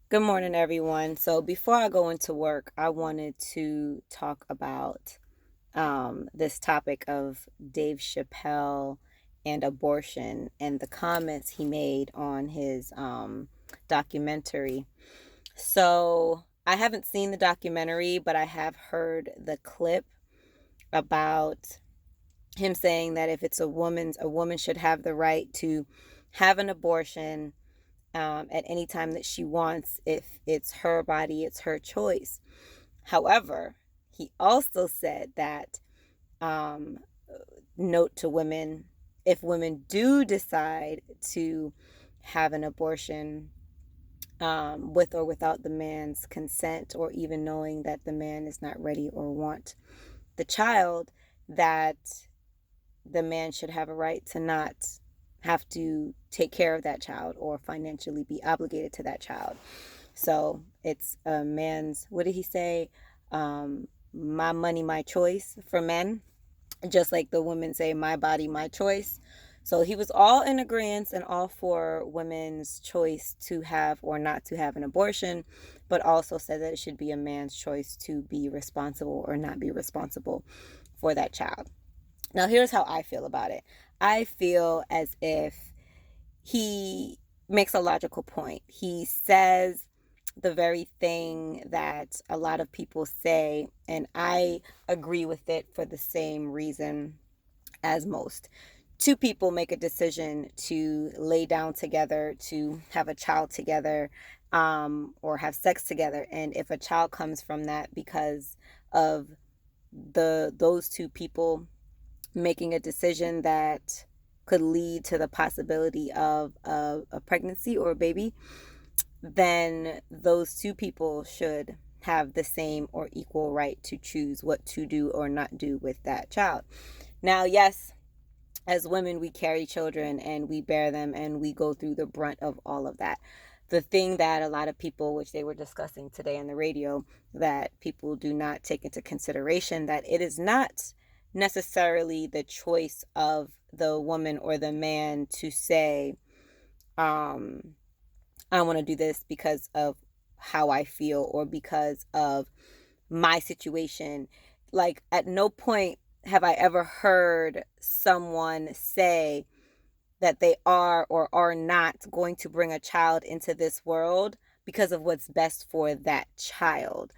Good morning, everyone. So, before I go into work, I wanted to talk about this topic of Dave Chappelle and abortion and the comments he made on his documentary. So, I haven't seen the documentary, but I have heard the clip about him saying that if it's a woman should have the right to have an abortion at any time that she wants. If it's her body, it's her choice. However, he also said that, um, note to women, if women do decide to have an abortion, with or without the man's consent, or even knowing that the man is not ready or want the child, that the man should have a right to not have to take care of that child or financially be obligated to that child. So it's a man's, what did he say? My money, my choice for men, just like the women say, my body, my choice. So he was all in agreement and all for women's choice to have or not to have an abortion, but also said that it should be a man's choice to be responsible or not be responsible for that child. Now, here's how I feel about it. I feel as if he makes a logical point. He says the very thing that a lot of people say, and I agree with it for the same reason as most. Two people make a decision to lay down together, to have a child together, or have sex together. And if a child comes from that because of those two people making a decision that could lead to the possibility of a pregnancy or a baby, then those two people should have the same or equal right to choose what to do or not do with that child. Now, yes, as women, we carry children and we bear them and we go through the brunt of all of that. The thing that a lot of people, which they were discussing today on the radio, that people do not take into consideration, that it is not necessarily the choice of the woman or the man to say, um, I want to do this because of how I feel or because of my situation. Like, at no point have I ever heard someone say that they are or are not going to bring a child into this world because of what's best for that child.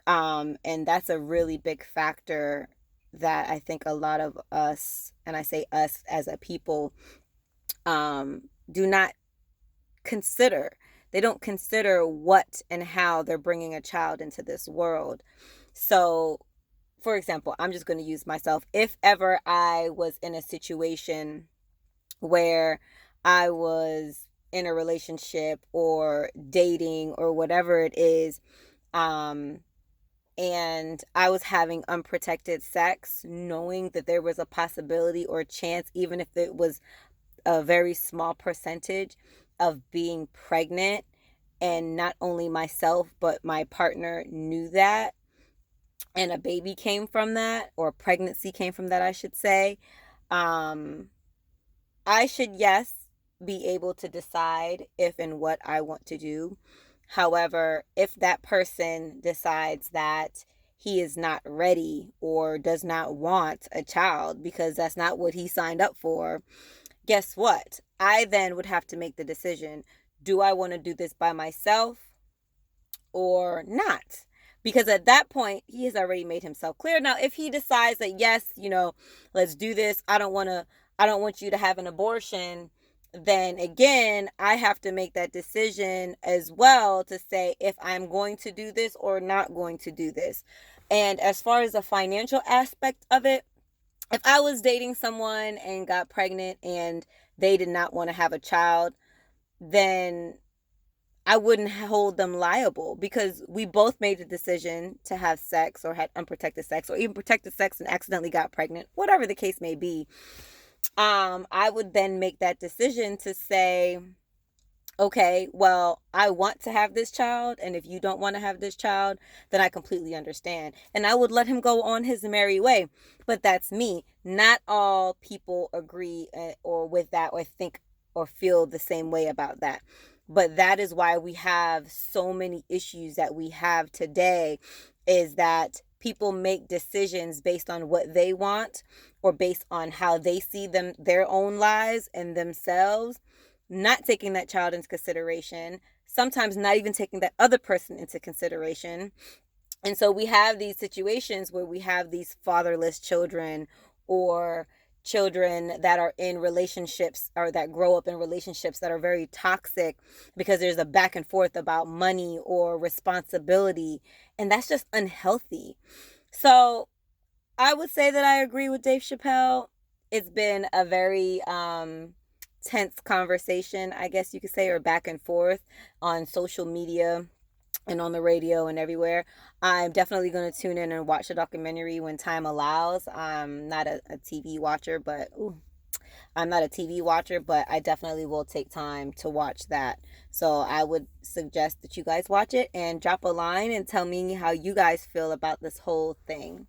And that's a really big factor that I think a lot of us, and I say us as a people, do not consider. They don't consider what and how they're bringing a child into this world. So, for example, I'm just going to use myself. If ever I was in a situation where I was in a relationship or dating or whatever it is, um, and I was having unprotected sex, knowing that there was a possibility or a chance, even if it was a very small percentage, of being pregnant, and not only myself, but my partner knew that, and a baby came from that, or pregnancy came from that, I should say. Um, I should, yes, be able to decide if and what I want to do. However, if that person decides that he is not ready or does not want a child because that's not what he signed up for, guess what? I then would have to make the decision, do I want to do this by myself or not? Because at that point, he has already made himself clear. Now, if he decides that, yes, let's do this, I don't want you to have an abortion, then again, I have to make that decision as well to say if I'm going to do this or not going to do this. And as far as the financial aspect of it, if I was dating someone and got pregnant and they did not want to have a child, then I wouldn't hold them liable because we both made the decision to have sex or had unprotected sex or even protected sex and accidentally got pregnant, whatever the case may be. I would then make that decision to say, okay, well, I want to have this child, and if you don't want to have this child, then I completely understand. And I would let him go on his merry way. But that's me. Not all people agree or with that or think or feel the same way about that. But that is why we have so many issues that we have today, is that people make decisions based on what they want or based on how they see them, their own lives and themselves, not taking that child into consideration, sometimes not even taking that other person into consideration. And so we have these situations where we have these fatherless children, or children that are in relationships, or that grow up in relationships that are very toxic, because there's a back and forth about money or responsibility, and that's just unhealthy. So I would say that I agree with Dave Chappelle. It's been a very tense conversation, I guess you could say, or back and forth on social media and on the radio and everywhere. I'm definitely going to tune in and watch the documentary when time allows. I'm not a TV watcher, but I'm not a TV watcher, but I definitely will take time to watch that. So I would suggest that you guys watch it and drop a line and tell me how you guys feel about this whole thing.